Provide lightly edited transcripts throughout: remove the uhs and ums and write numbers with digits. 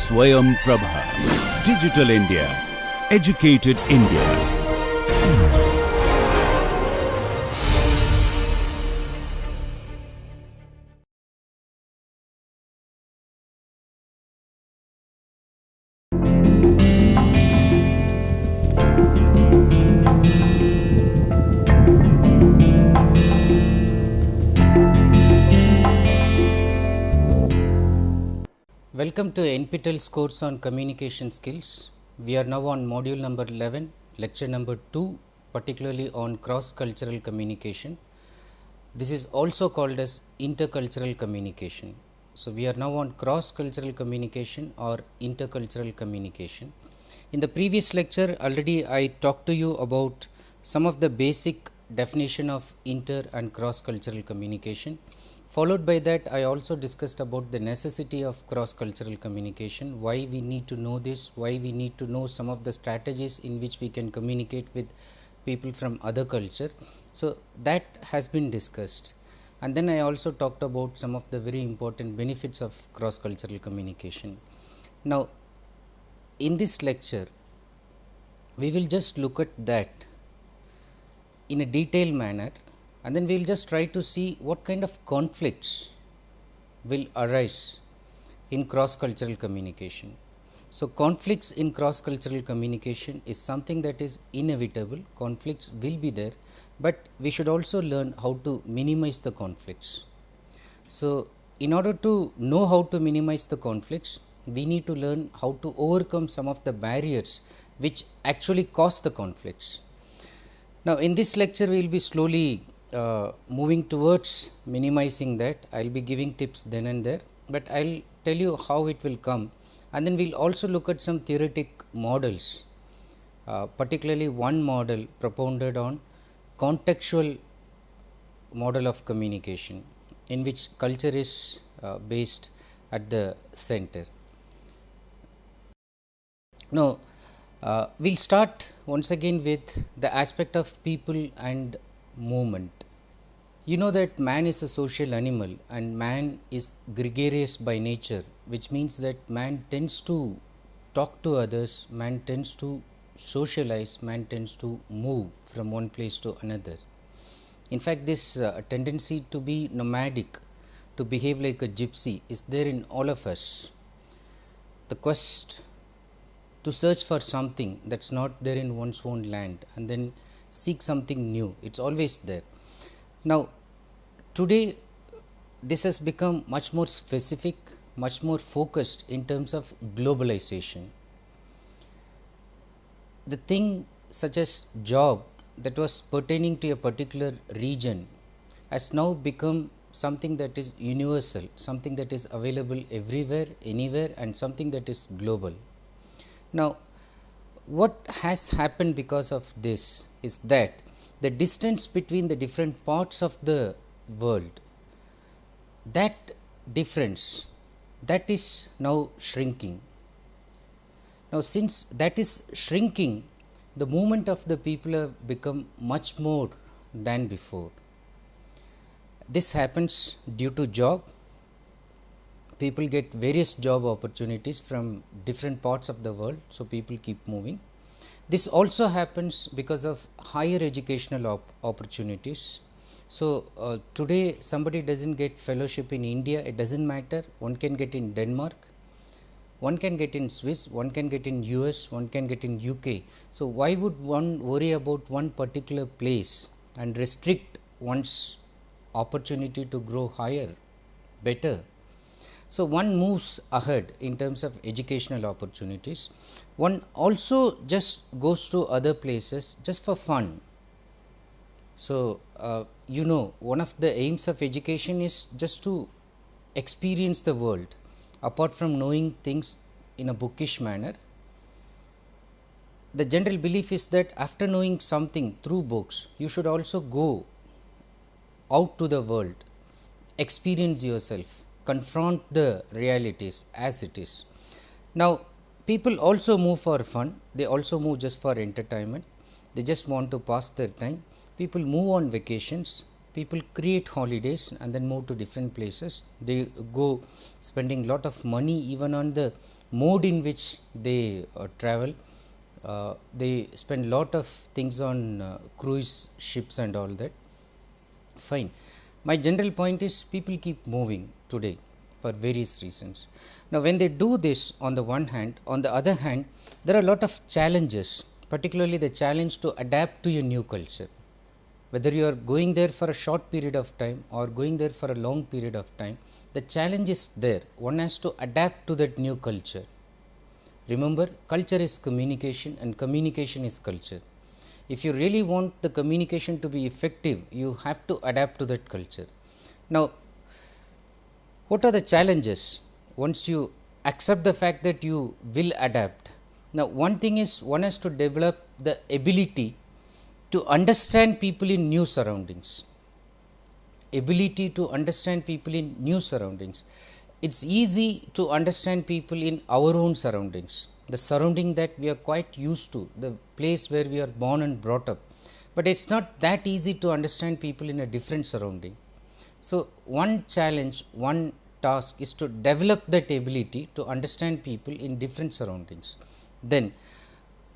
Swayam Prabha. Digital India. Educated India. Welcome to NPTEL's course on communication skills. We are now on module number 11, lecture number 2, particularly on cross-cultural communication. This is also called as intercultural communication. So, we are now on cross-cultural communication or intercultural communication. In the previous lecture, already I talked to you about some of the basic definition of inter and cross-cultural communication. Followed by that, I also discussed about the necessity of cross-cultural communication, why we need to know this, why we need to know some of the strategies in which we can communicate with people from other culture. So, that has been discussed, and then I also talked about some of the very important benefits of cross-cultural communication. Now, in this lecture, we will just look at that in a detailed manner, and then we will just try to see what kind of conflicts will arise in cross-cultural communication. So, conflicts in cross-cultural communication is something that is inevitable. Conflicts will be there, but we should also learn how to minimize the conflicts. So, in order to know how to minimize the conflicts, we need to learn how to overcome some of the barriers which actually cause the conflicts. Now, in this lecture, we will be slowly moving towards minimizing that. I will be giving tips then and there, but I will tell you how it will come, and then we will also look at some theoretic models, particularly one model propounded on contextual model of communication, in which culture is based at the center. Now, we will start once again with the aspect of people and movement. You know that man is a social animal and man is gregarious by nature, which means that man tends to talk to others, man tends to socialize, man tends to move from one place to another. In fact, this tendency to be nomadic, to behave like a gypsy, is there in all of us. The quest to search for something that is not there in one's own land and then seek something new, it is always there. Now, today this has become much more specific, much more focused in terms of globalization. The thing such as job that was pertaining to a particular region has now become something that is universal, something that is available everywhere, anywhere, and something that is global. Now, what has happened because of this is that the distance between the different parts of the world, that difference, that is now shrinking. Now, since that is shrinking, the movement of the people have become much more than before. This happens due to job. People get various job opportunities from different parts of the world, so people keep moving. This also happens because of higher educational opportunities. So, today somebody does not get fellowship in India, it does not matter, one can get in Denmark, one can get in Swiss, one can get in US, one can get in UK. So, why would one worry about one particular place and restrict one's opportunity to grow higher, better? So, one moves ahead in terms of educational opportunities. One also just goes to other places just for fun. So, you know, one of the aims of education is just to experience the world, apart from knowing things in a bookish manner. The general belief is that after knowing something through books, you should also go out to the world, experience yourself, confront the realities as it is. Now, people also move for fun, they also move just for entertainment, they just want to pass their time. People move on vacations, people create holidays and then move to different places. They go spending lot of money even on the mode in which they travel. They spend lot of things on cruise ships and all that. Fine. My general point is people keep moving today for various reasons. Now, when they do this on the one hand, on the other hand, there are a lot of challenges, particularly the challenge to adapt to your new culture. Whether you are going there for a short period of time or going there for a long period of time, the challenge is there. One has to adapt to that new culture. Remember, culture is communication and communication is culture. If you really want the communication to be effective, you have to adapt to that culture. Now, what are the challenges once you accept the fact that you will adapt? Now, one thing is one has to develop the ability to understand people in new surroundings. Ability to understand people in new surroundings. It's easy to understand people in our own surroundings, the surrounding that we are quite used to, the place where we are born and brought up. But it's not that easy to understand people in a different surrounding. So, one challenge, one task is to develop that ability to understand people in different surroundings. Then,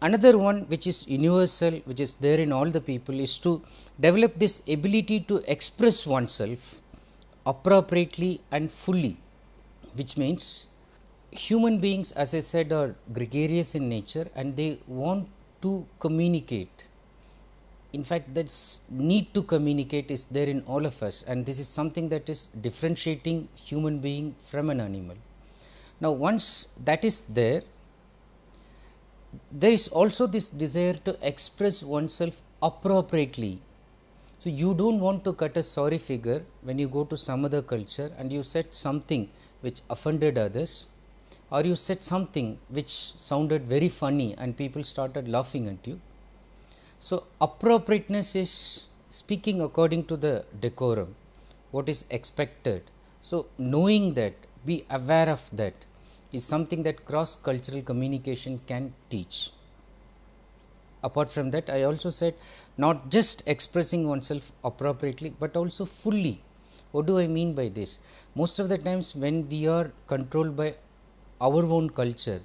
another one which is universal, which is there in all the people, is to develop this ability to express oneself appropriately and fully, which means human beings, as I said, are gregarious in nature and they want to communicate. In fact, that need to communicate is there in all of us, and this is something that is differentiating human being from an animal. Now, once that is there, there is also this desire to express oneself appropriately. So, you do not want to cut a sorry figure when you go to some other culture and you said something which offended others, or you said something which sounded very funny and people started laughing at you. So, appropriateness is speaking according to the decorum, what is expected. So, knowing that, be aware of that, is something that cross-cultural communication can teach. Apart from that, I also said not just expressing oneself appropriately, but also fully. What do I mean by this? Most of the times when we are controlled by our own culture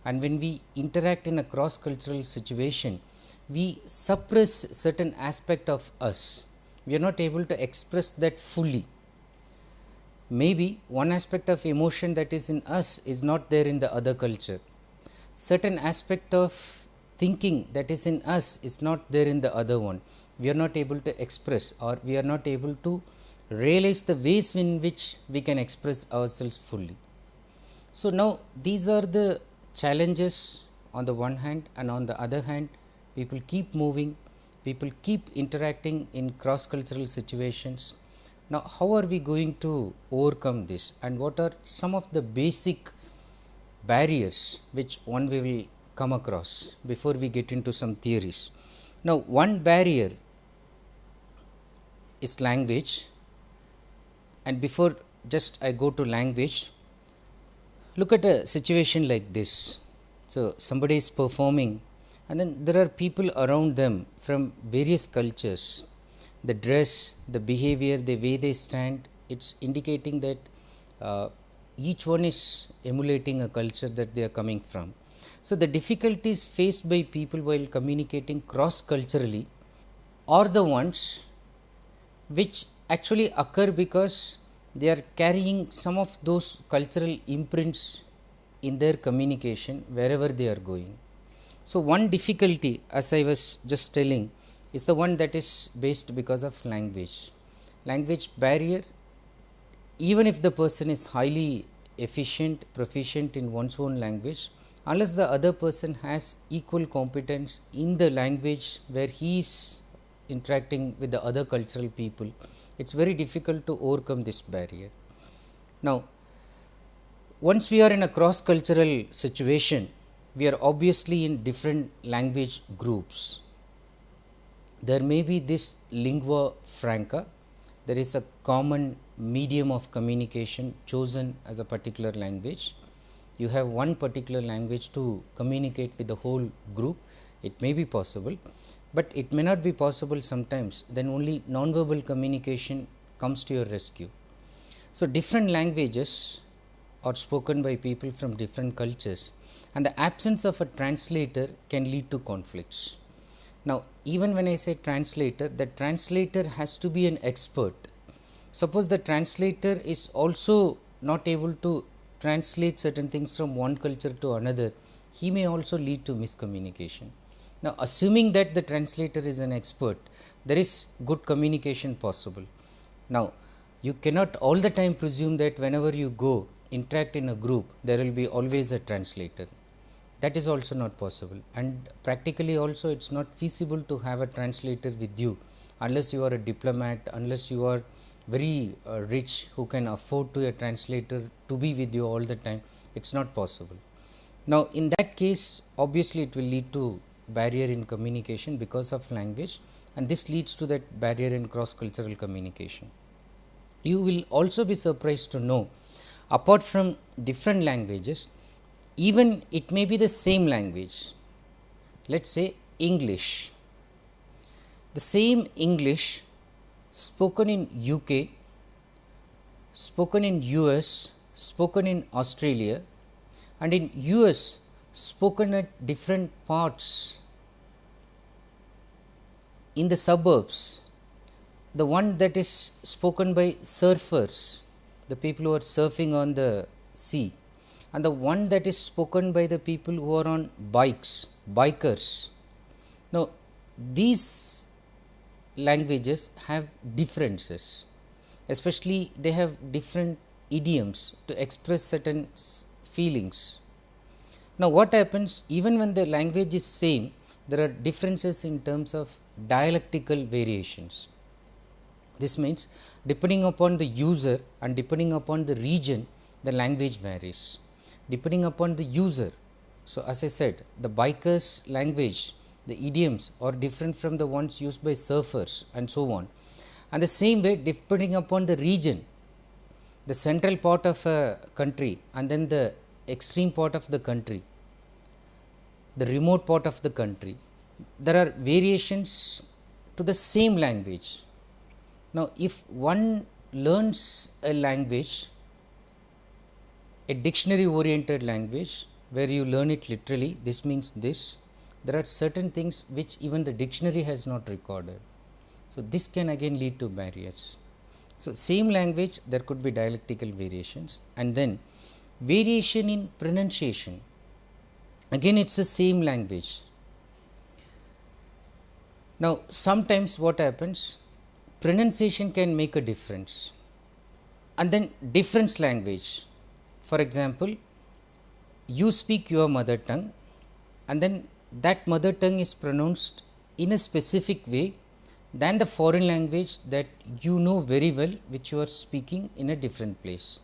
and when we interact in a cross-cultural situation, we suppress certain aspect of us. We are not able to express that fully. Maybe one aspect of emotion that is in us is not there in the other culture. Certain aspect of thinking that is in us is not there in the other one. We are not able to express, or we are not able to realize the ways in which we can express ourselves fully. So, now these are the challenges on the one hand, and on the other hand, people keep moving, people keep interacting in cross-cultural situations. Now, how are we going to overcome this, and what are some of the basic barriers which one we will come across before we get into some theories? Now, one barrier is language, and before just I go to language, look at a situation like this. So, somebody is performing and then there are people around them from various cultures. The dress, the behavior, the way they stand, it is indicating that each one is emulating a culture that they are coming from. So, the difficulties faced by people while communicating cross-culturally are the ones which actually occur because they are carrying some of those cultural imprints in their communication wherever they are going. So, one difficulty, as I was just telling, is the one that is based because of language. Language barrier, even if the person is highly efficient, proficient in one's own language, unless the other person has equal competence in the language where he is interacting with the other cultural people, it is very difficult to overcome this barrier. Now, once we are in a cross-cultural situation, we are obviously in different language groups. There may be this lingua franca, there is a common medium of communication chosen as a particular language. You have one particular language to communicate with the whole group, it may be possible, but it may not be possible sometimes, then only non-verbal communication comes to your rescue. So, different languages are spoken by people from different cultures, and the absence of a translator can lead to conflicts. Now, even when I say translator, the translator has to be an expert. Suppose the translator is also not able to translate certain things from one culture to another, he may also lead to miscommunication. Now, assuming that the translator is an expert, there is good communication possible. Now, you cannot all the time presume that whenever you go interact in a group, there will be always a translator. That is also not possible, and practically also it is not feasible to have a translator with you unless you are a diplomat, unless you are very rich who can afford to a translator to be with you all the time. It is not possible. Now, in that case, obviously it will lead to barrier in communication because of language, and this leads to that barrier in cross cultural communication. You will also be surprised to know, apart from different languages, even it may be the same language. Let us say English. The same English spoken in UK, spoken in US, spoken in Australia, and in US spoken at different parts in the suburbs. The one that is spoken by surfers, the people who are surfing on the sea, and the one that is spoken by the people who are on bikes, bikers. Now, these languages have differences, especially they have different idioms to express certain feelings. Now, what happens, even when the language is same, there are differences in terms of dialectical variations. This means depending upon the user and depending upon the region, the language varies. Depending upon the user, so as I said, the bikers' language, the idioms are different from the ones used by surfers and so on. And the same way, depending upon the region, the central part of a country and then the extreme part of the country, the remote part of the country, there are variations to the same language. Now, if one learns a language, a dictionary oriented language where you learn it literally, this means this, there are certain things which even the dictionary has not recorded. So, this can again lead to barriers. So, same language, there could be dialectical variations, and then variation in pronunciation, again it is the same language. Now, sometimes what happens, pronunciation can make a difference, and then difference language. For example, you speak your mother tongue, and then that mother tongue is pronounced in a specific way than the foreign language that you know very well, which you are speaking in a different place.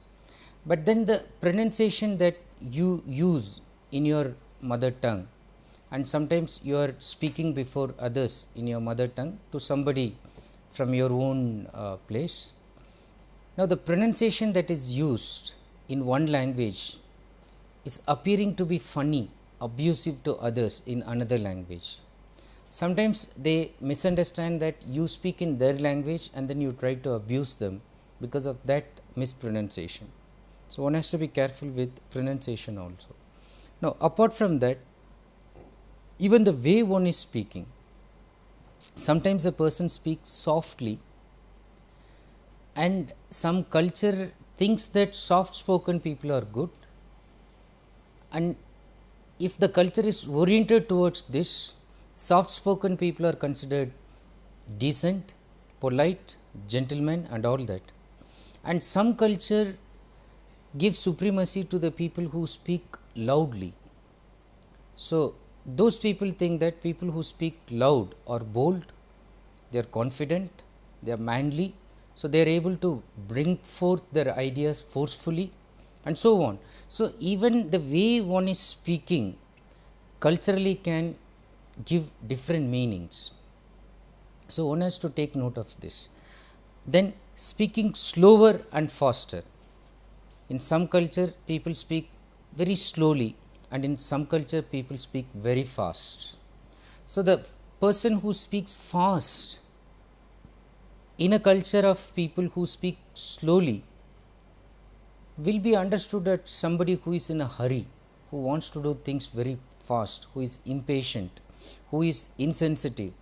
But then the pronunciation that you use in your mother tongue, and sometimes you are speaking before others in your mother tongue to somebody from your own place. Now, the pronunciation that is used in one language is appearing to be funny, abusive to others in another language. Sometimes they misunderstand that you speak in their language and then you try to abuse them because of that mispronunciation. So, one has to be careful with pronunciation also. Now, apart from that, even the way one is speaking, sometimes a person speaks softly, and some culture thinks that soft spoken people are good, and if the culture is oriented towards this, soft spoken people are considered decent, polite, gentlemen and all that, and some culture gives supremacy to the people who speak loudly. So, those people think that people who speak loud are bold, they are confident, they are manly, so they are able to bring forth their ideas forcefully and so on. So, even the way one is speaking culturally can give different meanings. So, one has to take note of this. Then speaking slower and faster. In some culture people speak very slowly, and in some culture people speak very fast. So, the person who speaks fast in a culture of people who speak slowly will be understood as somebody who is in a hurry, who wants to do things very fast, who is impatient, who is insensitive,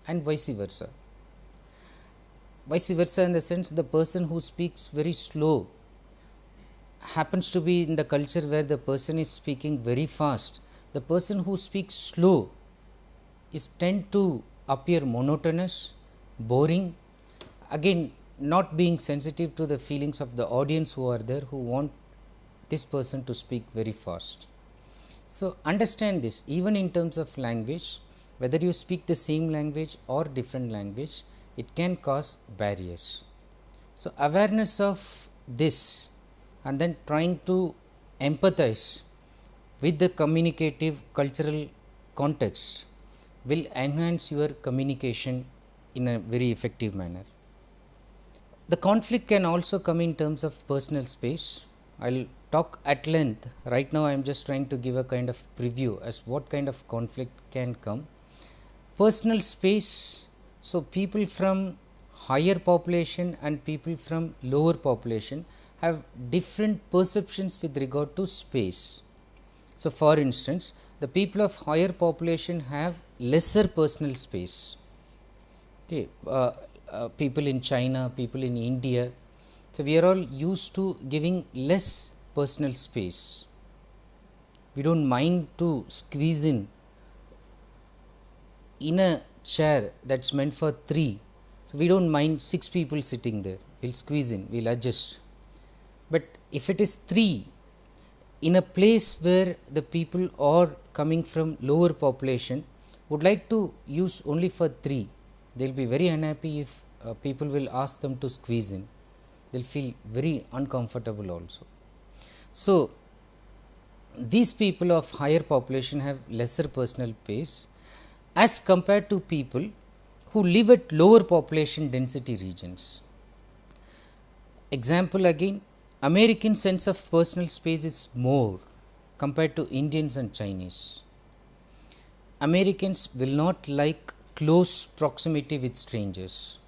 and vice versa. Vice versa, in the sense the person who speaks very slow happens to be in the culture where the person is speaking very fast. The person who speaks slow is tend to appear monotonous, boring, again not being sensitive to the feelings of the audience who are there, who want this person to speak very fast. So, understand this, even in terms of language, whether you speak the same language or different language, it can cause barriers. So, awareness of this and then trying to empathize with the communicative cultural context will enhance your communication in a very effective manner. The conflict can also come in terms of personal space. I will talk at length. Right now I am just trying to give a kind of preview as what kind of conflict can come. Personal space, so people from higher population and people from lower population have different perceptions with regard to space. So, for instance, the people of higher population have lesser personal space. Okay, people in China, people in India. So, we are all used to giving less personal space. We do not mind to squeeze in a chair that is meant for 3. So, we do not mind 6 people sitting there, we will squeeze in, we will adjust. But if it is 3 in a place where the people are coming from lower population would like to use only for 3, they will be very unhappy if people will ask them to squeeze in, they will feel very uncomfortable also. So, these people of higher population have lesser personal space as compared to people who live at lower population density regions. Example again, American sense of personal space is more compared to Indians and Chinese. Americans will not like close proximity with strangers,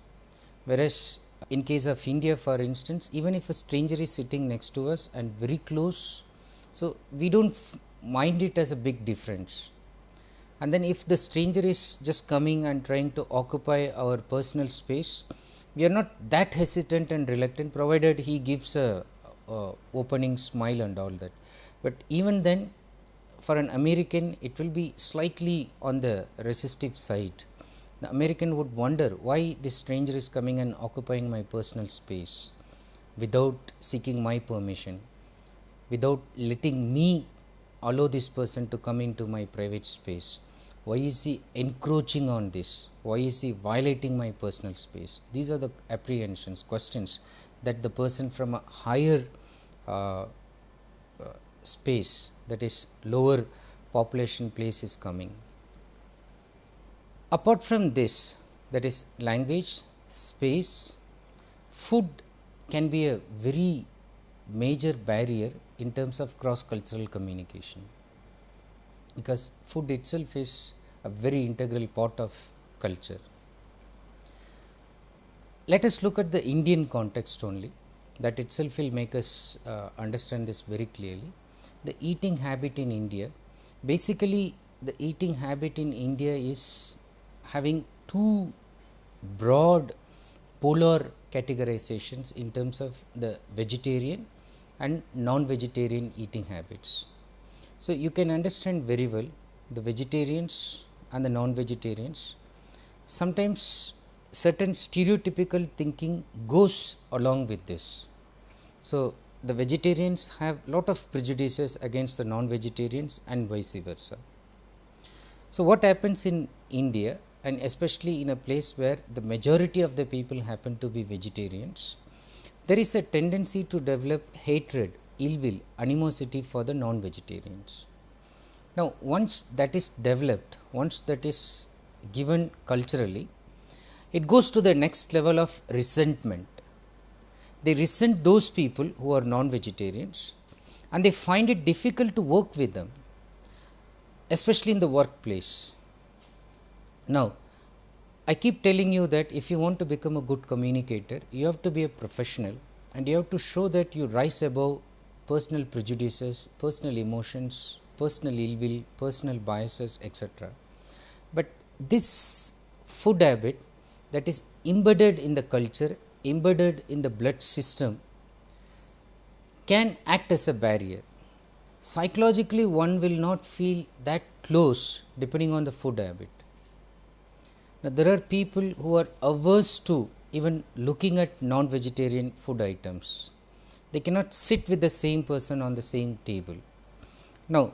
whereas in case of India, for instance, even if a stranger is sitting next to us and very close, so we do not mind it as a big difference. And then if the stranger is just coming and trying to occupy our personal space, we are not that hesitant and reluctant, provided he gives a opening smile and all that. But even then, for an American, it will be slightly on the resistive side. The American would wonder why this stranger is coming and occupying my personal space without seeking my permission, without letting me allow this person to come into my private space. Why is he encroaching on this? Why is he violating my personal space? These are the apprehensions, questions that the person from a higher space, that is lower population place, is coming. Apart from this, that is language, space, food can be a very major barrier in terms of cross cultural communication, because food itself is a very integral part of culture. Let us look at the Indian context only, that itself will make us understand this very clearly. The eating habit in India, basically the eating habit in India is having 2 broad polar categorizations in terms of the vegetarian and non-vegetarian eating habits. So, you can understand very well the vegetarians and the non-vegetarians. Sometimes certain stereotypical thinking goes along with this. So, the vegetarians have lot of prejudices against the non-vegetarians and vice versa. So, what happens in India, and especially in a place where the majority of the people happen to be vegetarians, there is a tendency to develop hatred, ill will, animosity for the non-vegetarians. Now, once that is developed, once that is given culturally, it goes to the next level of resentment. They resent those people who are non-vegetarians and they find it difficult to work with them, especially in the workplace. Now, I keep telling you that if you want to become a good communicator, you have to be a professional and you have to show that you rise above personal prejudices, personal emotions, personal ill will, personal biases, etc. But this food habit that is embedded in the culture, embedded in the blood system, can act as a barrier. Psychologically, one will not feel that close depending on the food habit. Now, there are people who are averse to even looking at non-vegetarian food items. They cannot sit with the same person on the same table. Now,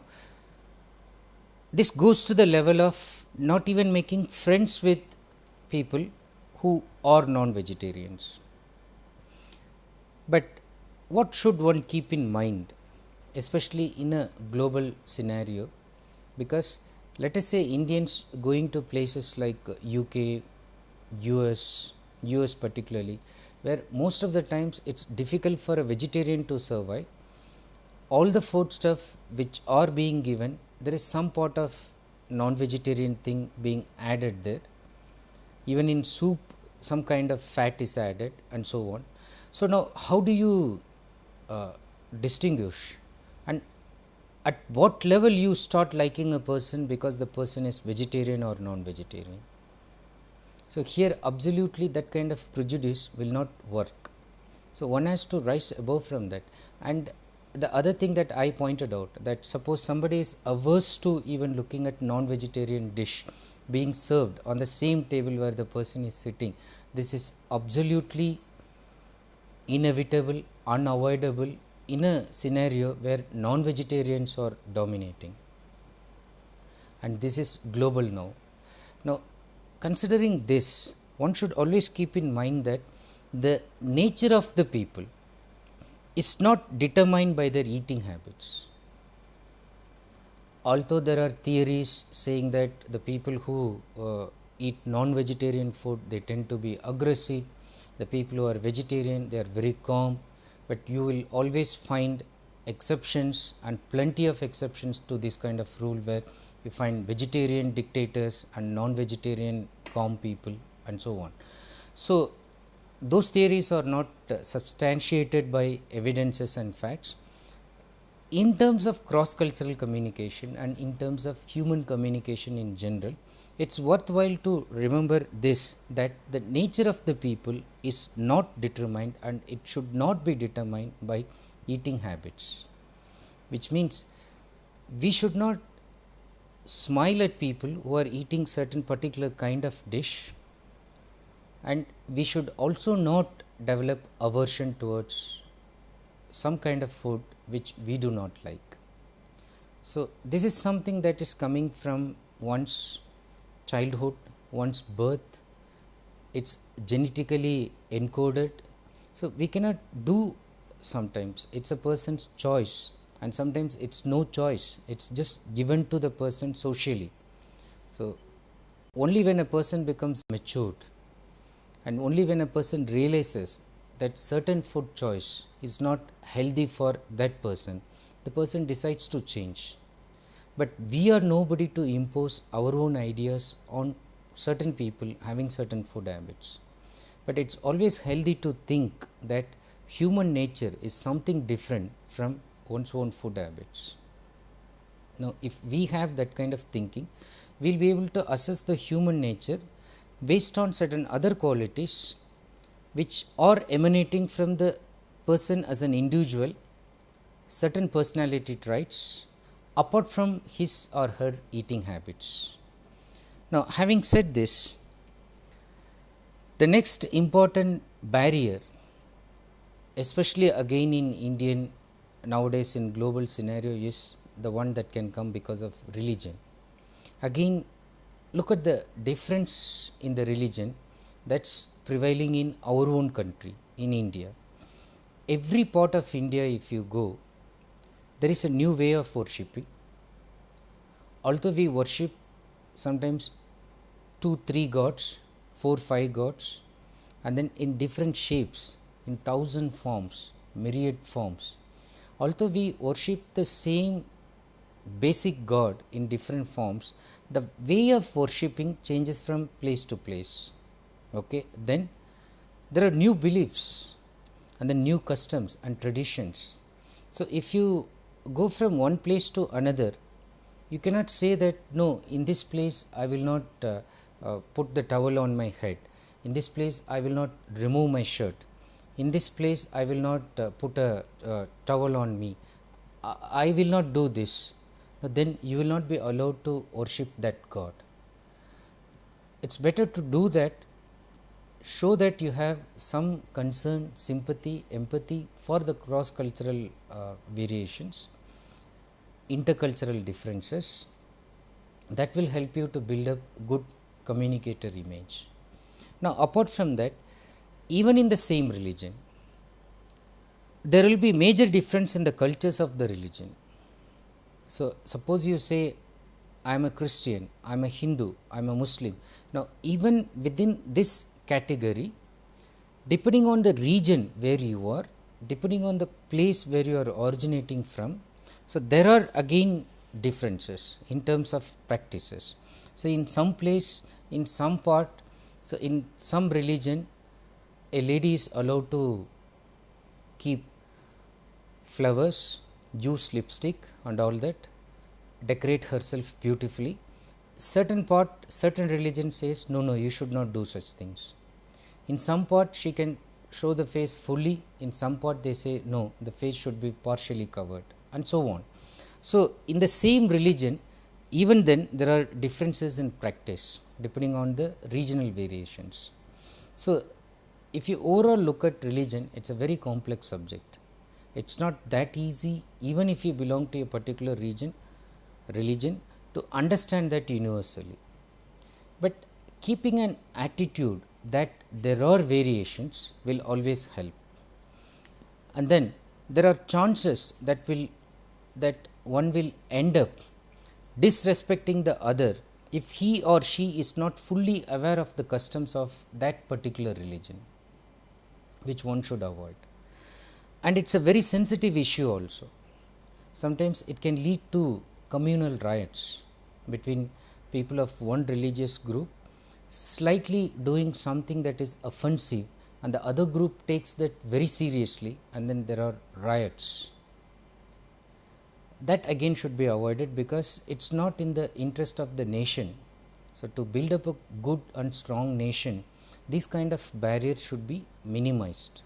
this goes to the level of not even making friends with people who are non-vegetarians. But what should one keep in mind, especially in a global scenario? Because let us say Indians going to places like UK, US particularly, where most of the times it's difficult for a vegetarian to survive. All the food stuff which are being given, there is some part of non-vegetarian thing being added there. Even in soup, some kind of fat is added and so on. So, now how do you distinguish, and at what level you start liking a person because the person is vegetarian or non-vegetarian? So, here absolutely that kind of prejudice will not work. So, one has to rise above from that. And the other thing that I pointed out, that suppose somebody is averse to even looking at non-vegetarian dish being served on the same table where the person is sitting, this is absolutely inevitable, unavoidable in a scenario where non-vegetarians are dominating, and this is global now. Now, considering this, one should always keep in mind that the nature of the people is not determined by their eating habits. Although there are theories saying that the people who eat non-vegetarian food, they tend to be aggressive, the people who are vegetarian, they are very calm, but you will always find exceptions and plenty of exceptions to this kind of rule, where you find vegetarian dictators and non-vegetarian calm people and so on. So, those theories are not substantiated by evidences and facts. In terms of cross-cultural communication and in terms of human communication in general, it is worthwhile to remember this, that the nature of the people is not determined and it should not be determined by eating habits, which means we should not smile at people who are eating certain particular kind of dish, and we should also not develop aversion towards some kind of food which we do not like. So, this is something that is coming from one's childhood, one's birth, it is genetically encoded. So, we cannot do, sometimes it is a person's choice and sometimes it is no choice, it is just given to the person socially. So, only when a person becomes matured and only when a person realizes that certain food choice is not healthy for that person, the person decides to change. But we are nobody to impose our own ideas on certain people having certain food habits. But it is always healthy to think that human nature is something different from one's own food habits. Now, if we have that kind of thinking, we will be able to assess the human nature based on certain other qualities which are emanating from the person as an individual, certain personality traits apart from his or her eating habits. Now, having said this, the next important barrier, especially again in Indian nowadays in global scenario, is the one that can come because of religion. Again, look at the difference in the religion that is prevailing in our own country, in India. Every part of India, if you go, there is a new way of worshipping. Although we worship sometimes 2-3 gods, 4-5 gods, and then in different shapes, in 1,000 forms, myriad forms. Although we worship the same basic God in different forms, the way of worshipping changes from place to place. Okay. Then there are new beliefs and the new customs and traditions. So, if you go from one place to another, you cannot say that no, in this place I will not put the towel on my head, in this place I will not remove my shirt, in this place I will not put a towel on me, I will not do this. Then you will not be allowed to worship that God. It is better to do that, show that you have some concern, sympathy, empathy for the cross cultural variations, intercultural differences. That will help you to build up good communicator image. Now, apart from that, even in the same religion, there will be major difference in the cultures of the religion. So, suppose you say I am a Christian, I am a Hindu, I am a Muslim. Now, even within this category, depending on the region where you are, depending on the place where you are originating from, so there are again differences in terms of practices. So, in some place, in some part, so in some religion, a lady is allowed to keep flowers, use lipstick and all that, decorate herself beautifully. Certain part, certain religion says no, you should not do such things. In some part she can show the face fully, in some part they say no, the face should be partially covered, and so on. So, in the same religion, even then there are differences in practice depending on the regional variations. So, if you overall look at religion, it is a very complex subject. It is not that easy, even if you belong to a particular religion, to understand that universally. But keeping an attitude that there are variations will always help. And then there are chances that one will end up disrespecting the other if he or she is not fully aware of the customs of that particular religion, which one should avoid. And it is a very sensitive issue also. Sometimes it can lead to communal riots between people of one religious group slightly doing something that is offensive, and the other group takes that very seriously, and then there are riots. That again should be avoided, because it is not in the interest of the nation. So, to build up a good and strong nation, these kind of barriers should be minimized.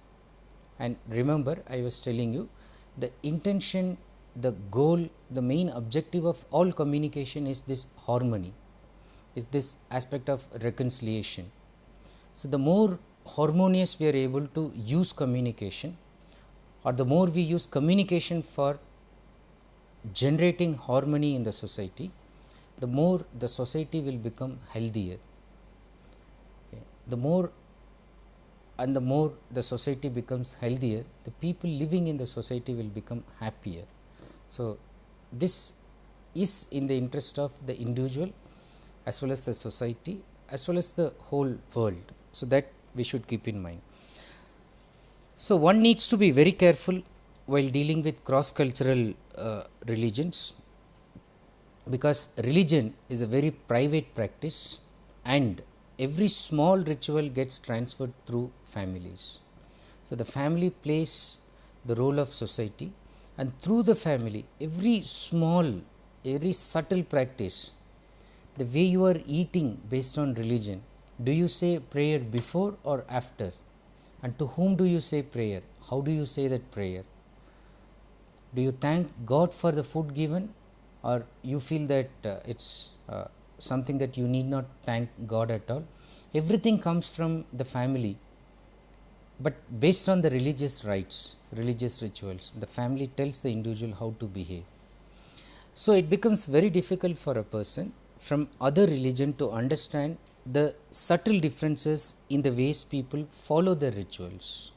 And remember, I was telling you, the intention, the goal, the main objective of all communication is this harmony, is this aspect of reconciliation. So, the more harmonious we are able to use communication, or the more we use communication for generating harmony in the society, the more the society will become healthier. Okay. The more the society becomes healthier, the people living in the society will become happier. So, this is in the interest of the individual as well as the society as well as the whole world. So, that we should keep in mind. So, one needs to be very careful while dealing with cross cultural religions, because religion is a very private practice and every small ritual gets transferred through families. So, the family plays the role of society, and through the family every small, very subtle practice, the way you are eating based on religion, do you say prayer before or after, and to whom do you say prayer, how do you say that prayer, do you thank God for the food given, or you feel that it is something that you need not thank God at all. Everything comes from the family, but based on the religious rites, religious rituals, the family tells the individual how to behave. So, it becomes very difficult for a person from other religion to understand the subtle differences in the ways people follow their rituals.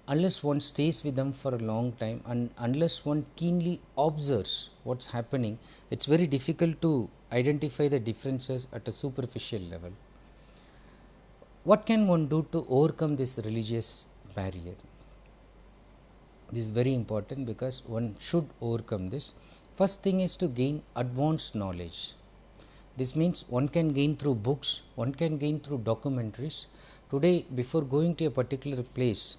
Unless one stays with them for a long time and unless one keenly observes what is happening, it is very difficult to identify the differences at a superficial level. What can one do to overcome this religious barrier? This is very important, because one should overcome this. First thing is to gain advanced knowledge. This means one can gain through books, one can gain through documentaries. Today, before going to a particular place,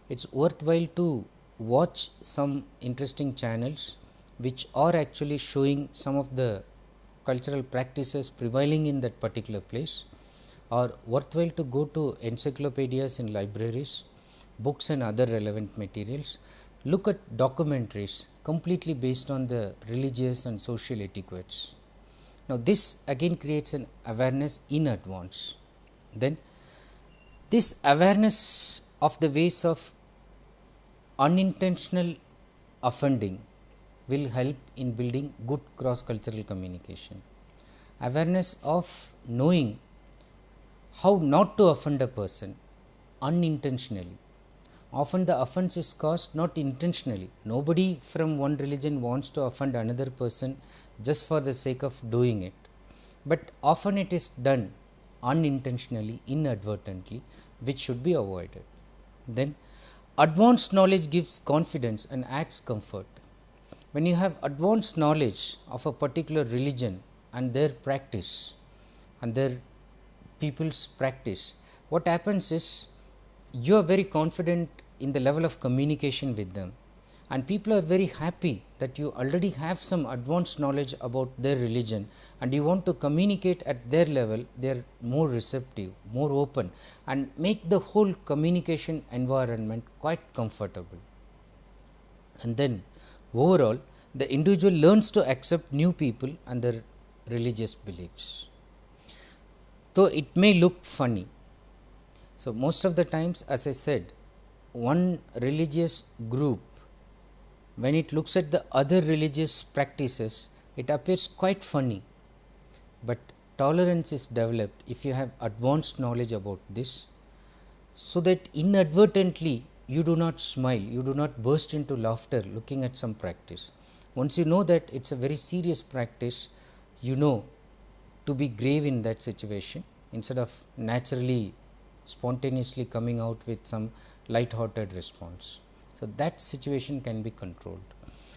it's worthwhile to watch some interesting channels which are actually showing some of the cultural practices prevailing in that particular place, or worthwhile to go to encyclopedias in libraries, books and other relevant materials. Look at documentaries completely based on the religious and social etiquettes. Now, this again creates an awareness in advance. Then this awareness of the ways of unintentional offending will help in building good cross cultural communication. Awareness of knowing how not to offend a person unintentionally. Often the offense is caused not intentionally. Nobody from one religion wants to offend another person just for the sake of doing it, but often it is done unintentionally, inadvertently, which should be avoided. Then advanced knowledge gives confidence and adds comfort. When you have advanced knowledge of a particular religion and their practice and their people's practice, what happens is you are very confident in the level of communication with them, and people are very happy that you already have some advanced knowledge about their religion and you want to communicate at their level. They are more receptive, more open, and make the whole communication environment quite comfortable. And then overall, the individual learns to accept new people and their religious beliefs. Though it may look funny, so most of the times, as I said, one religious group, when it looks at the other religious practices, it appears quite funny, but tolerance is developed if you have advanced knowledge about this, so that inadvertently you do not smile, you do not burst into laughter looking at some practice. Once you know that it is a very serious practice, you know to be grave in that situation instead of naturally spontaneously coming out with some light-hearted response. So, that situation can be controlled.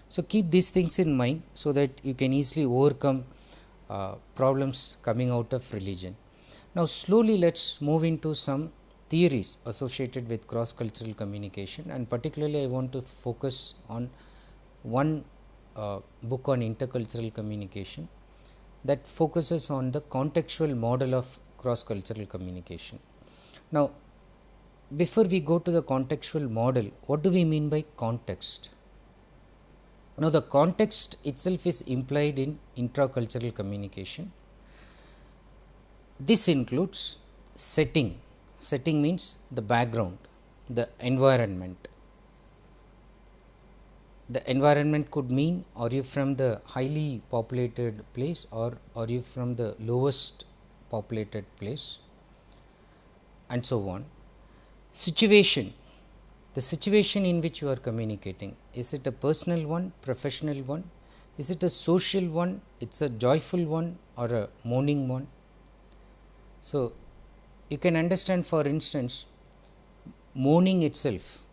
So, keep these things in mind so that you can easily overcome problems coming out of religion. Now, slowly let us move into some theories associated with cross-cultural communication, and particularly I want to focus on one book on intercultural communication that focuses on the contextual model of cross-cultural communication. Now, before we go to the contextual model, what do we mean by context? Now, the context itself is implied in intracultural communication. This includes setting. Setting means the background, the environment. The environment could mean, are you from the highly populated place or are you from the lowest populated place, and so on. Situation, the situation in which you are communicating, is it a personal one, professional one, is it a social one, it's a joyful one or a mourning one. So, you can understand, for instance, mourning itself,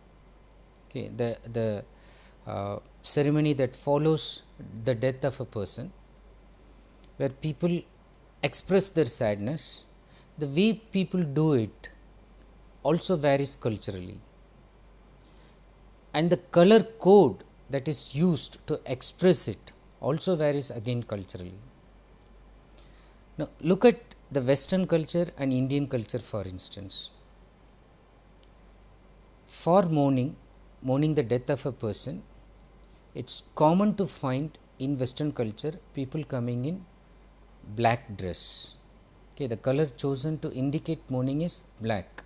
okay, the ceremony that follows the death of a person, where people express their sadness. The way people do it also varies culturally, and the color code that is used to express it also varies again culturally. Now, look at the Western culture and Indian culture, for instance. For mourning the death of a person, it is common to find in Western culture people coming in black dress. Okay, the color chosen to indicate mourning is black.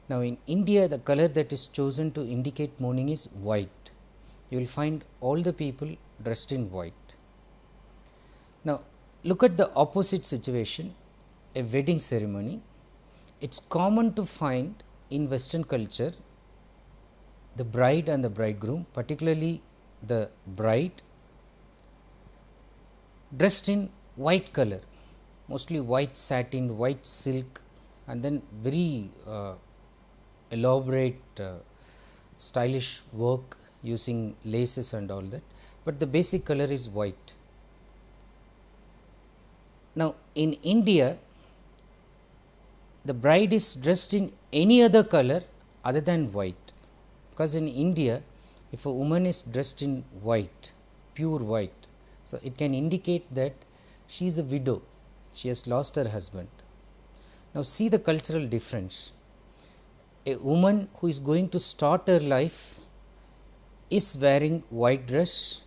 Now, in India, the color that is chosen to indicate mourning is white. You will find all the people dressed in white. Now, look at the opposite situation, a wedding ceremony. It is common to find in Western culture the bride and the bridegroom, particularly the bride, dressed in white color, mostly white satin, white silk, and then very elaborate stylish work using laces and all that. but the basic color is white. Now, in India, the bride is dressed in any other color other than white, because in India, if a woman is dressed in white, pure white, so it can indicate that she is a widow, she has lost her husband. Now, see the cultural difference. A woman who is going to start her life is wearing white dress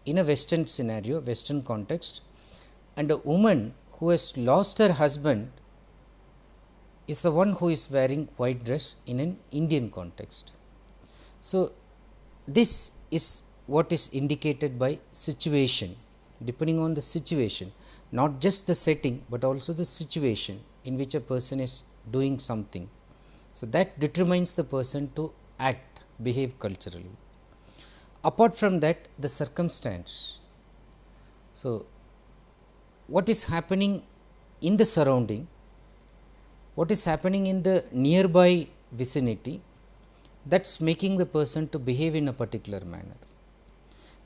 in a Western scenario, Western context, and a woman who has lost her husband is the one who is wearing white dress in an Indian context. So, this is what is indicated by situation, depending on the situation, not just the setting, but also the situation in which a person is doing something. So, that determines the person to act, behave culturally. Apart from that, the circumstance. So, what is happening in the surrounding, what is happening in the nearby vicinity, that is making the person to behave in a particular manner.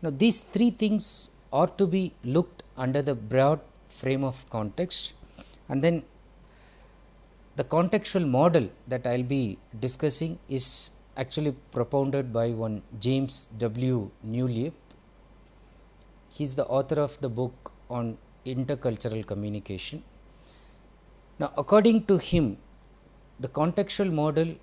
Now, these three things are to be looked under the broad frame of context, and then the contextual model that I will be discussing is actually propounded by one James W. Newlip. He is the author of the book on intercultural communication. Now, according to him, the contextual model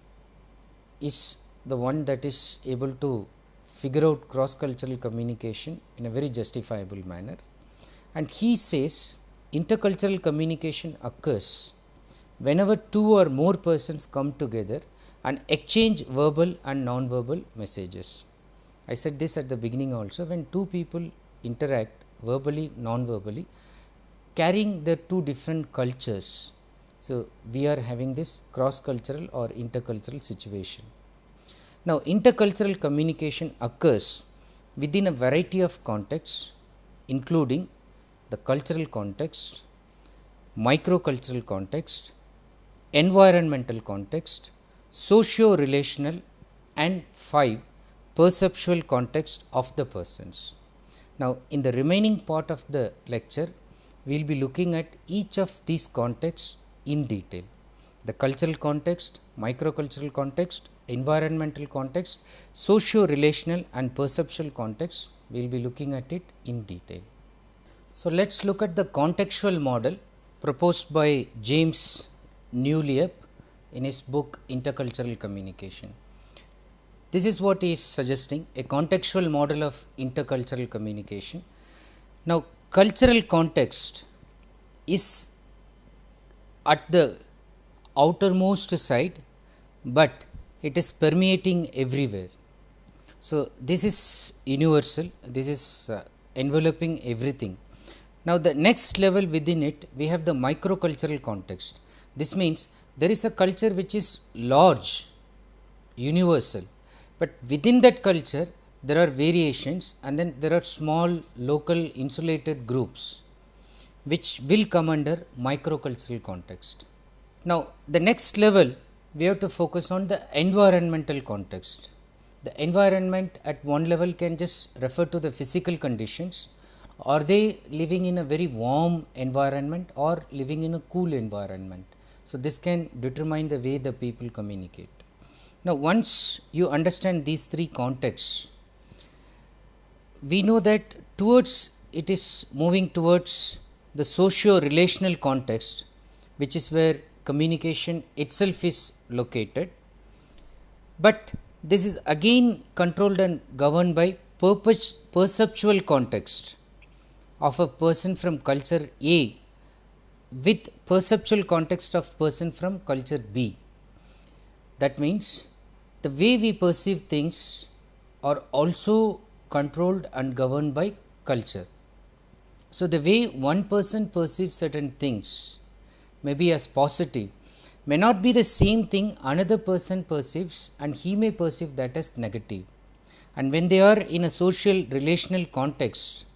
is the one that is able to figure out cross-cultural communication in a very justifiable manner, and he says intercultural communication occurs whenever two or more persons come together and exchange verbal and non-verbal messages. I said this at the beginning also, when two people interact verbally, non-verbally, carrying their two different cultures. So, we are having this cross-cultural or intercultural situation. Now, intercultural communication occurs within a variety of contexts, including the cultural context, microcultural context, environmental context, socio-relational, and 5 perceptual context of the persons. Now, in the remaining part of the lecture, we will be looking at each of these contexts in detail. The cultural context, microcultural context, environmental context, socio-relational and perceptual context, we will be looking at it in detail. So, let us look at the contextual model proposed by James Newlip in his book Intercultural Communication. This is what he is suggesting, a contextual model of intercultural communication. Now, cultural context is at the outermost side, but it is permeating everywhere. So, this is universal, this is enveloping everything. Now, the next level within it, we have the microcultural context. This means there is a culture which is large, universal, but within that culture there are variations, and then there are small local insulated groups which will come under microcultural context. Now, the next level we have to focus on the environmental context. The environment at one level can just refer to the physical conditions. Are they living in a very warm environment or living in a cool environment? So, this can determine the way the people communicate. Now, once you understand these three contexts, we know that towards it is moving towards the socio-relational context, which is where communication itself is located, but this is again controlled and governed by perceptual context of a person from culture A with perceptual context of person from culture B. That means, the way we perceive things are also controlled and governed by culture. So, the way one person perceives certain things may be as positive, may not be the same thing another person perceives, and he may perceive that as negative. And when they are in a social relational context,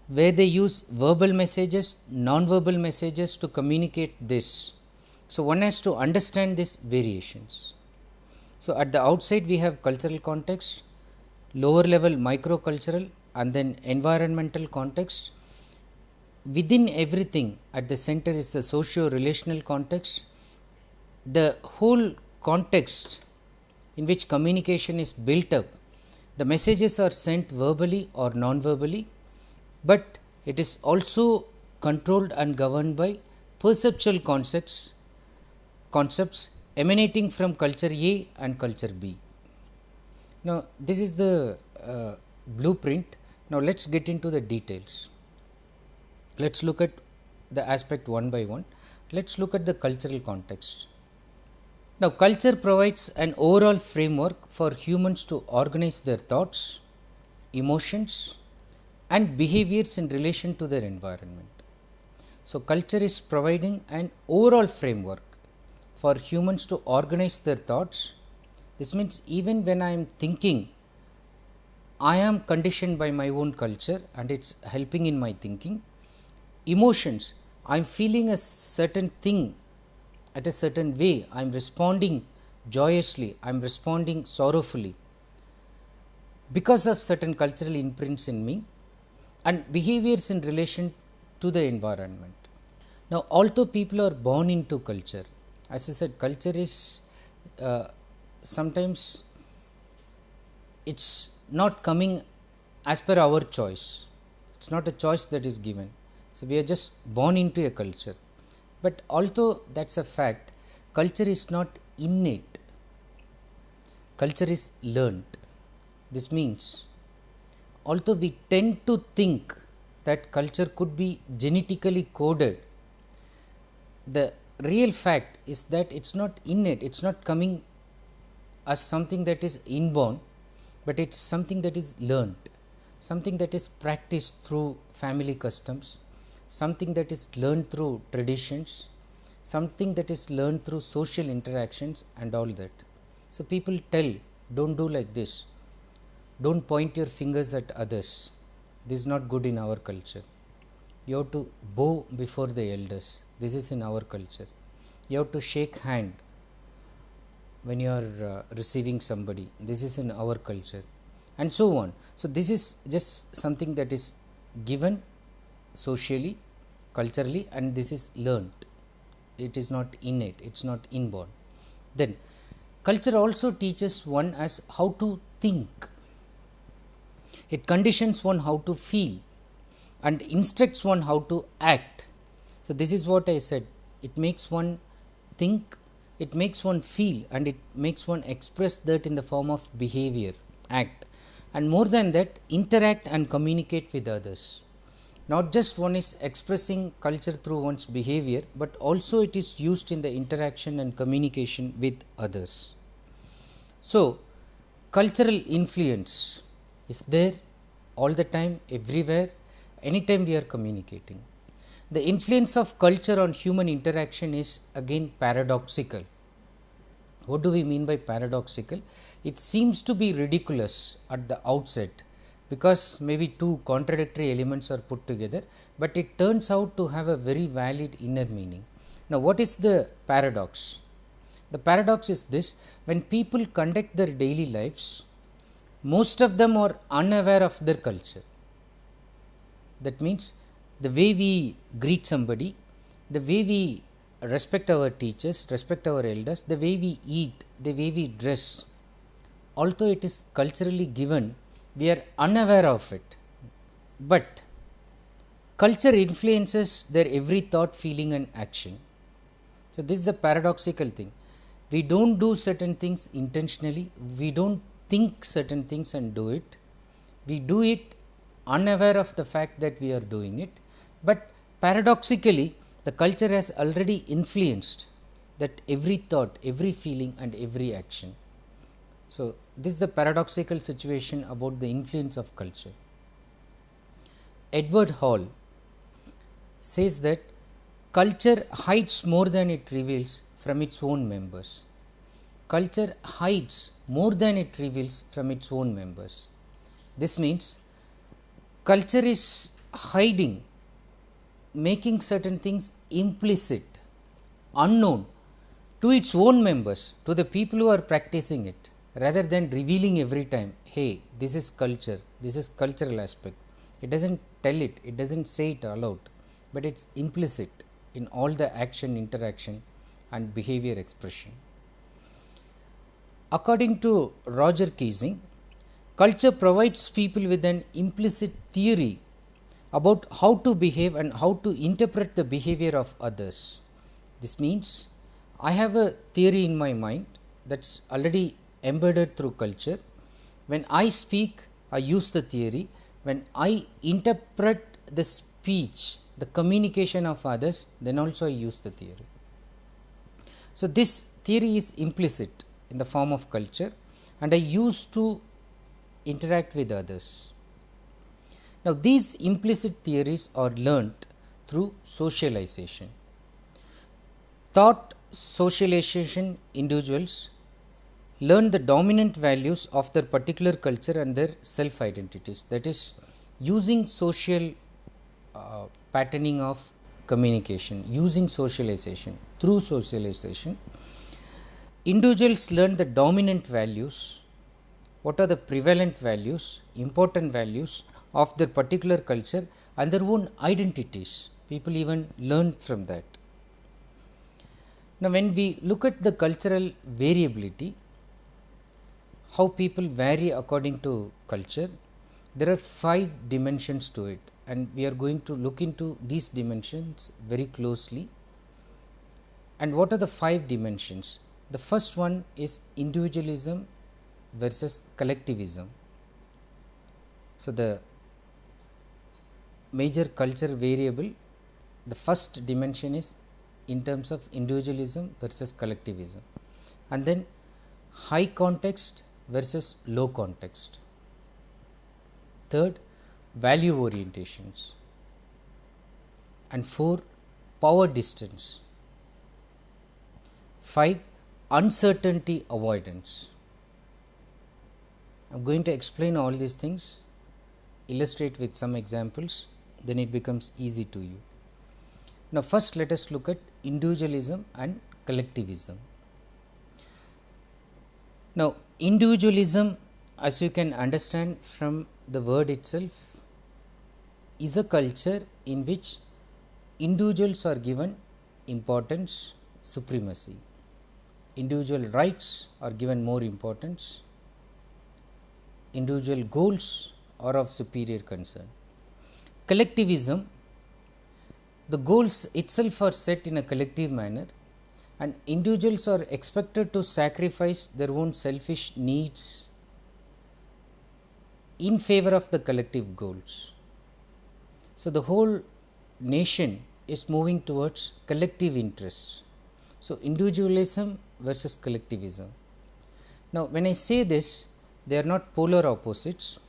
where they use verbal messages, non-verbal messages to communicate this. So, one has to understand these variations. So, at the outside we have cultural context, lower level microcultural, and then environmental context. Within everything, at the center is the socio-relational context. The whole context in which communication is built up, the messages are sent verbally or non-verbally, but it is also controlled and governed by perceptual concepts emanating from culture A and culture B. Now, this is the blueprint. Now, let us get into the details. Let us look at the aspect one by one. Let us look at the cultural context. Now, culture provides an overall framework for humans to organize their thoughts, emotions and behaviors in relation to their environment. So, culture is providing an overall framework for humans to organize their thoughts. This means even when I am thinking, I am conditioned by my own culture and it is helping in my thinking. Emotions, I am feeling a certain thing at a certain way, I am responding joyously, I am responding sorrowfully because of certain cultural imprints in me and behaviors in relation to the environment. Now, although people are born into culture, as I said, culture is sometimes it is not coming as per our choice, it is not a choice that is given. So, we are just born into a culture, but although that is a fact, culture is not innate, culture is learnt. This means, although we tend to think that culture could be genetically coded, the real fact is that it is not innate, it is not coming as something that is inborn, but it is something that is learnt, something that is practiced through family customs, something that is learned through traditions, something that is learned through social interactions and all that. So, people tell, do not do like this, do not point your fingers at others, this is not good in our culture. You have to bow before the elders, this is in our culture. You have to shake hand when you are receiving somebody, this is in our culture, and so on. So, this is just something that is given socially, culturally, and this is learnt. It is not innate, it is not inborn. Then, culture also teaches one as how to think. It conditions one how to feel and instructs one how to act. So, this is what I said, it makes one think, it makes one feel and it makes one express that in the form of behavior, act, and more than that, interact and communicate with others. Not just one is expressing culture through one's behavior, but also it is used in the interaction and communication with others. So, cultural influence is there all the time, everywhere, anytime we are communicating. The influence of culture on human interaction is again paradoxical. What do we mean by paradoxical? It seems to be ridiculous at the outset, because maybe two contradictory elements are put together, but it turns out to have a very valid inner meaning. Now, what is the paradox? The paradox is this: when people conduct their daily lives, most of them are unaware of their culture. That means, the way we greet somebody, the way we respect our teachers, respect our elders, the way we eat, the way we dress, although it is culturally given, we are unaware of it, but culture influences their every thought, feeling and action. So, this is the paradoxical thing. We do not do certain things intentionally, we do not think certain things and do it, we do it unaware of the fact that we are doing it, but paradoxically the culture has already influenced that every thought, every feeling and every action. So, this is the paradoxical situation about the influence of culture. Edward Hall says that culture hides more than it reveals from its own members. Culture hides more than it reveals from its own members. This means culture is hiding, making certain things implicit, unknown to its own members, to the people who are practicing it, rather than revealing every time, hey, this is culture, this is cultural aspect. It doesn't tell it, it doesn't say it aloud, but it's implicit in all the action, interaction and behavior expression. According to Roger Keesing, culture provides people with an implicit theory about how to behave and how to interpret the behavior of others. This means I have a theory in my mind that's already embedded through culture. When I speak, I use the theory. When I interpret the speech, the communication of others, then also I use the theory. So, this theory is implicit in the form of culture and I use to interact with others. Now, these implicit theories are learnt through socialization. Thought socialization individuals learn the dominant values of their particular culture and their self identities, that is using social patterning of communication, using socialization. Through socialization, individuals learn the dominant values, what are the prevalent values, important values of their particular culture and their own identities. People even learn from that. Now, when we look at the cultural variability, how people vary according to culture, there are 5 dimensions to it and we are going to look into these dimensions very closely. And what are the 5 dimensions? The first one is individualism versus collectivism. So, the major culture variable, the first dimension is in terms of individualism versus collectivism, and then high context versus low context. Third, value orientations, and 4, power distance. 5, uncertainty avoidance. I am going to explain all these things, illustrate with some examples, then it becomes easy to you. Now, first let us look at individualism and collectivism. Now, individualism, as you can understand from the word itself, is a culture in which individuals are given importance, supremacy. Individual rights are given more importance, individual goals are of superior concern. Collectivism, the goals itself are set in a collective manner and individuals are expected to sacrifice their own selfish needs in favor of the collective goals. So, the whole nation is moving towards collective interests. So, individualism versus collectivism. Now, when I say this, they are not polar opposites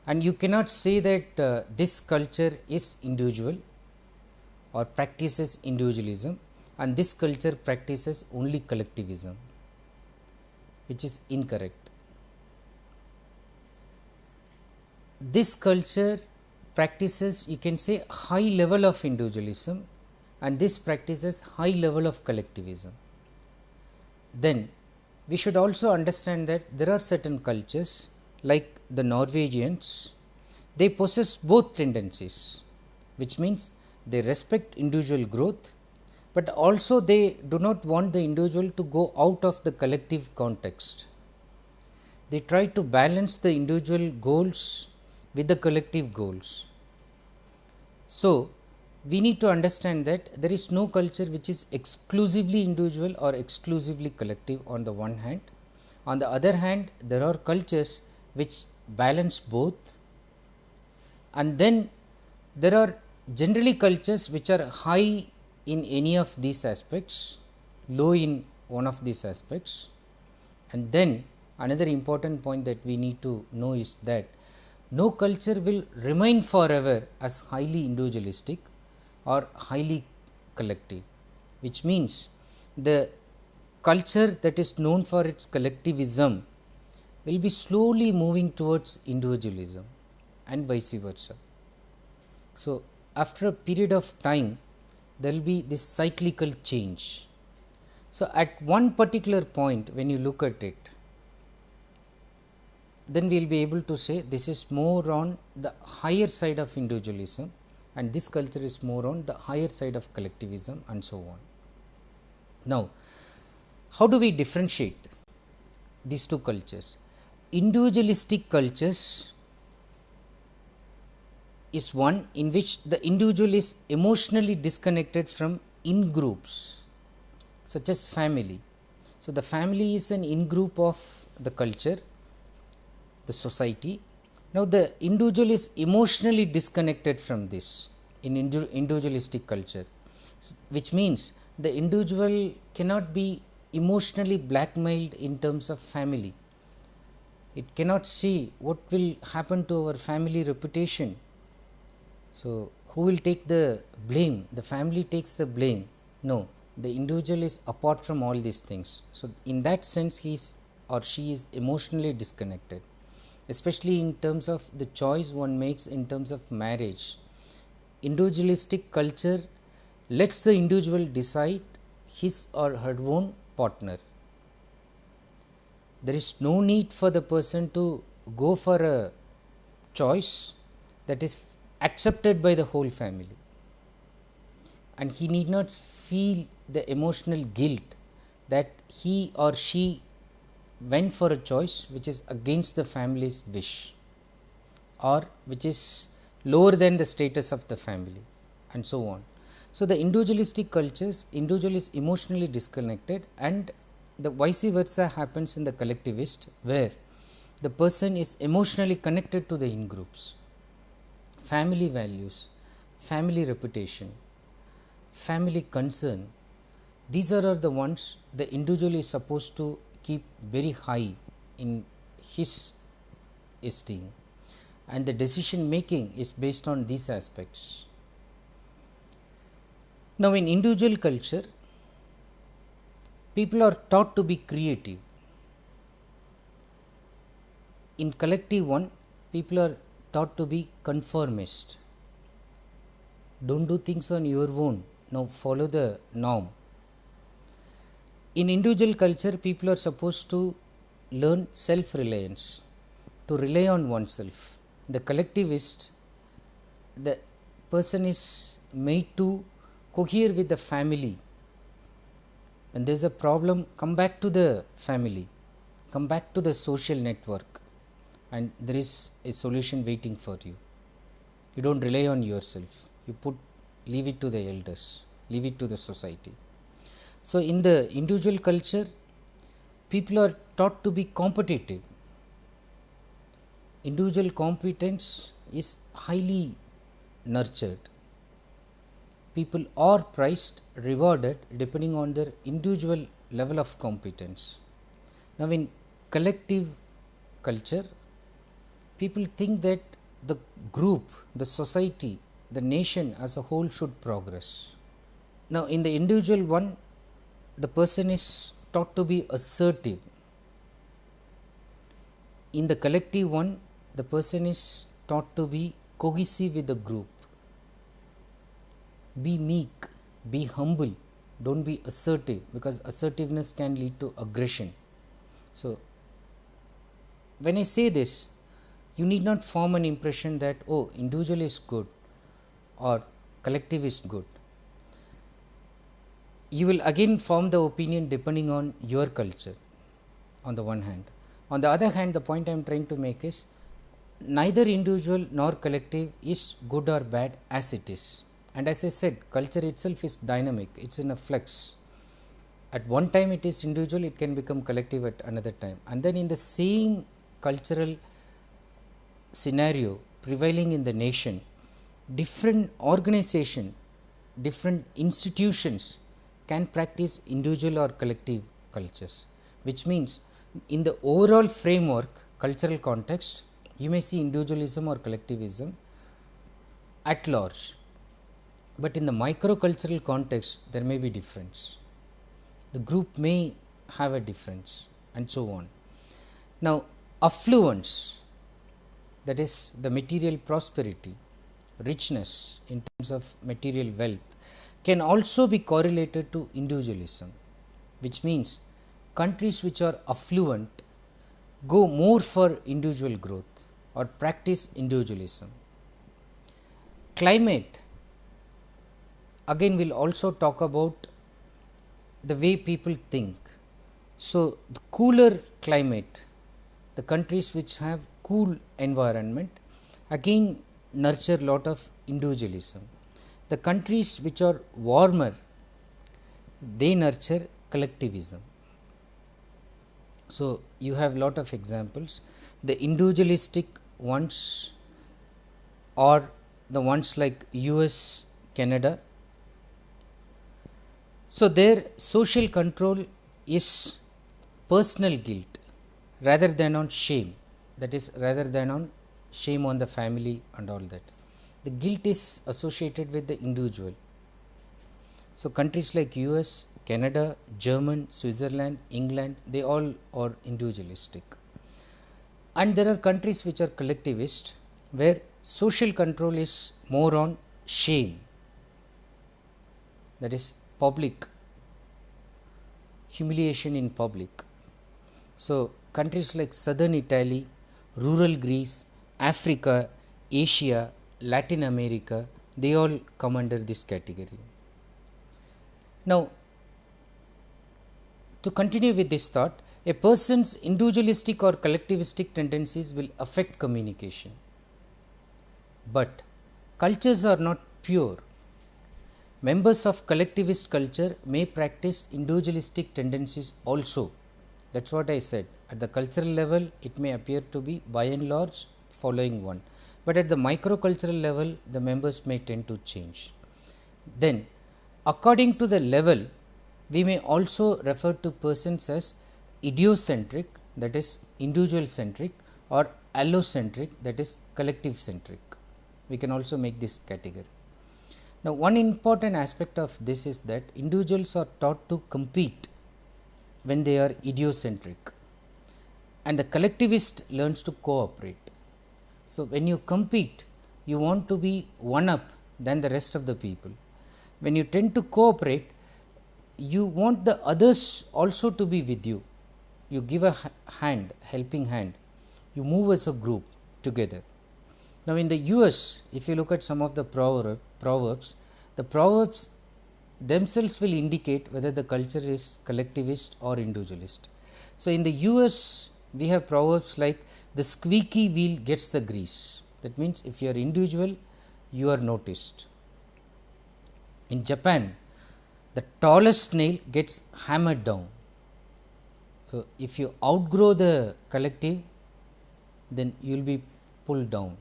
and you cannot say that this culture is individual or practices individualism and this culture practices only collectivism, which is incorrect. This culture practices, you can say, high level of individualism and this practices high level of collectivism. Then we should also understand that there are certain cultures like the Norwegians, they possess both tendencies, which means they respect individual growth, but also they do not want the individual to go out of the collective context. They try to balance the individual goals with the collective goals. So, we need to understand that there is no culture which is exclusively individual or exclusively collective on the one hand. On the other hand, there are cultures which balance both, and then there are generally cultures which are high in any of these aspects, low in one of these aspects. And then another important point that we need to know is that no culture will remain forever as highly individualistic or highly collective, which means the culture that is known for its collectivism will be slowly moving towards individualism and vice versa. So, after a period of time, there will be this cyclical change. So, at one particular point when you look at it, then we will be able to say this is more on the higher side of individualism and this culture is more on the higher side of collectivism and so on. Now, how do we differentiate these two cultures? Individualistic cultures is one in which the individual is emotionally disconnected from in-groups such as family. So, the family is an in-group of the culture, the society. Now, the individual is emotionally disconnected from this in individualistic culture, which means the individual cannot be emotionally blackmailed in terms of family. It cannot see what will happen to our family reputation. So, who will take the blame? The family takes the blame. No, the individual is apart from all these things. So, in that sense he is or she is emotionally disconnected, especially in terms of the choice one makes in terms of marriage. Individualistic culture lets the individual decide his or her own partner. There is no need for the person to go for a choice that is accepted by the whole family, and he need not feel the emotional guilt that he or she went for a choice which is against the family's wish or which is lower than the status of the family and so on. So, the individualistic cultures, individual is emotionally disconnected, and the vice versa happens in the collectivist, where the person is emotionally connected to the in-groups, family values, family reputation, family concern. These are the ones the individual is supposed to keep very high in his esteem, and the decision making is based on these aspects. Now, in individual culture, people are taught to be creative. In collective one, people are taught to be conformist. Don't do things on your own, now follow the norm. In individual culture, people are supposed to learn self-reliance, to rely on oneself. The collectivist, the person is made to cohere with the family. When there is a problem, come back to the family, come back to the social network, and there is a solution waiting for you. You don't rely on yourself, you leave it to the elders, leave it to the society. So, in the individual culture, people are taught to be competitive. Individual competence is highly nurtured. People are prized, rewarded depending on their individual level of competence. Now, in collective culture, people think that the group, the society, the nation as a whole should progress. Now, in the individual one, the person is taught to be assertive. In the collective one, the person is taught to be cohesive with the group. Be meek, be humble, don't be assertive, because assertiveness can lead to aggression. So, when I say this, you need not form an impression that, oh, individual is good or collective is good. You will again form the opinion depending on your culture on the one hand. On the other hand, the point I am trying to make is neither individual nor collective is good or bad as it is. And as I said, culture itself is dynamic, it is in a flux. At one time it is individual, it can become collective at another time. And then in the same cultural scenario prevailing in the nation, different organization, different institutions can practice individual or collective cultures, which means in the overall framework, cultural context, you may see individualism or collectivism at large. But in the microcultural context, there may be difference. The group may have a difference and so on. Now, affluence, that is the material prosperity, richness in terms of material wealth, can also be correlated to individualism, which means countries which are affluent go more for individual growth or practice individualism. Climate, again we will also talk about the way people think. So, the cooler climate, the countries which have cool environment, again nurture lot of individualism. The countries which are warmer, they nurture collectivism. So, you have lot of examples. The individualistic ones are the ones like US, Canada. So, their social control is personal guilt rather than on shame, that is rather than on shame on the family and all that. The guilt is associated with the individual. So, countries like US, Canada, German, Switzerland, England, they all are individualistic. And there are countries which are collectivist, where social control is more on shame, that is public humiliation in public. So, countries like southern Italy, rural Greece, Africa, Asia, Latin America, they all come under this category. Now, to continue with this thought, a person's individualistic or collectivistic tendencies will affect communication, but cultures are not pure. Members of collectivist culture may practice individualistic tendencies also. That is what I said. At the cultural level, it may appear to be by and large following one, but at the microcultural level, the members may tend to change. Then, according to the level, we may also refer to persons as idiocentric, that is individual centric, or allocentric, that is collective centric. We can also make this category. Now, one important aspect of this is that individuals are taught to compete when they are idiocentric, and the collectivist learns to cooperate. So, when you compete, you want to be one up than the rest of the people. When you tend to cooperate, you want the others also to be with you. You give a hand, helping hand, you move as a group together. Now, in the US, if you look at some of the proverbs, the proverbs themselves will indicate whether the culture is collectivist or individualist. So, in the US, we have proverbs like the squeaky wheel gets the grease. That means, if you are individual, you are noticed. In Japan, the tallest nail gets hammered down. So, if you outgrow the collective, then you will be pulled down.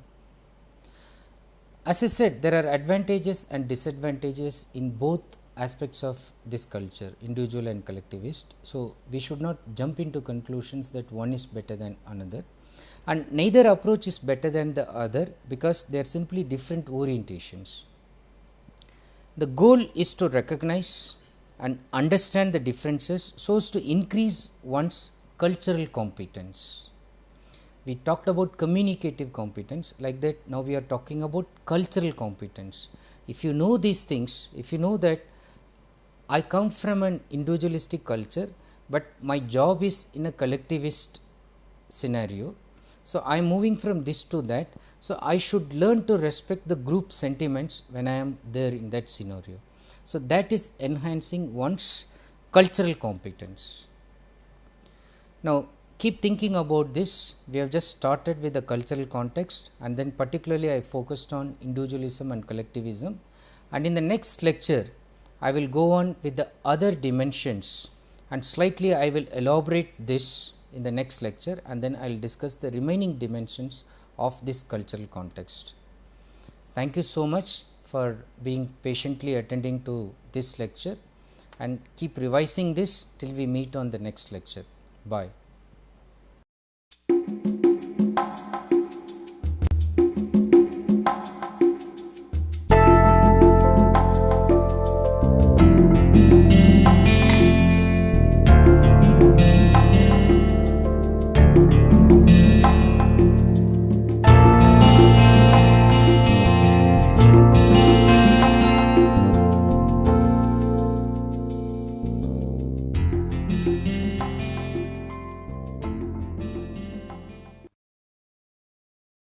As I said, there are advantages and disadvantages in both aspects of this culture, individual and collectivist. So, we should not jump into conclusions that one is better than another, and neither approach is better than the other, because they are simply different orientations. The goal is to recognize and understand the differences so as to increase one's cultural competence. We talked about communicative competence, like that now we are talking about cultural competence. If you know these things, if you know that I come from an individualistic culture, but my job is in a collectivist scenario, so I am moving from this to that, so I should learn to respect the group sentiments when I am there in that scenario. So, that is enhancing one's cultural competence. Now, keep thinking about this. We have just started with the cultural context, and then particularly I focused on individualism and collectivism, and in the next lecture I will go on with the other dimensions, and slightly I will elaborate this in the next lecture, and then I will discuss the remaining dimensions of this cultural context. Thank you so much for being patiently attending to this lecture, and keep revising this till we meet on the next lecture. Bye.